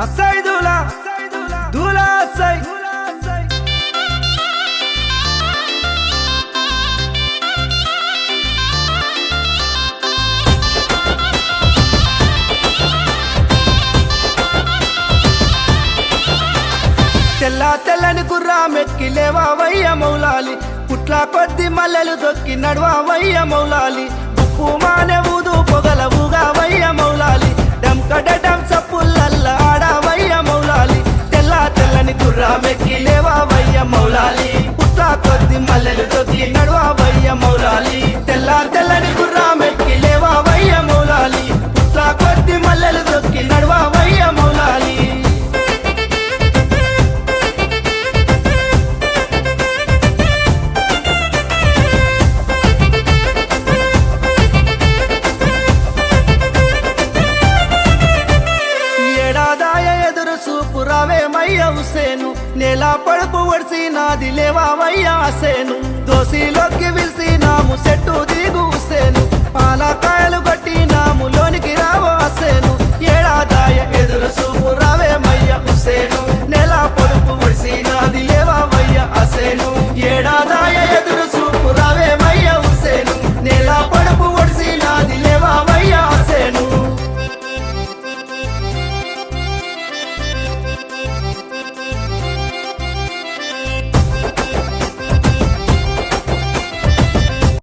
అసై దూలా దూలా అసై తెల్లా తెల్లని గుర్రామెక్కి లేవావయ్య మౌలాలి పుట్ల కొద్ది మల్లెలు దొక్కి నడవావయ్య మౌలాలి ఉప్పు మానే ఊదు పొగలవుగా వయ్య మౌలాలి డంకడటం సప్పుల్లల్ల ఆడావయ్య మౌలాలి తెల్లా తెల్లని గుర్రామెక్కి లేవావయ్య మౌలాలి పుట్ల కొద్ది మల్లెలు దొక్కి నడవావయ్య మౌలాలి తెల్లా తెల్లని గుర్రామెక్కి లేవావయ్య మౌలాలి పుట్ల కొద్ది మల్లెలు దొక్కి నడవావయ్య మౌలాలి రావేమయ్య హుసేను నేలా పడుపు ఒడిసి నాది లేవావయ్య హసేను దోసిలోకి విలిసి నాము సెట్టు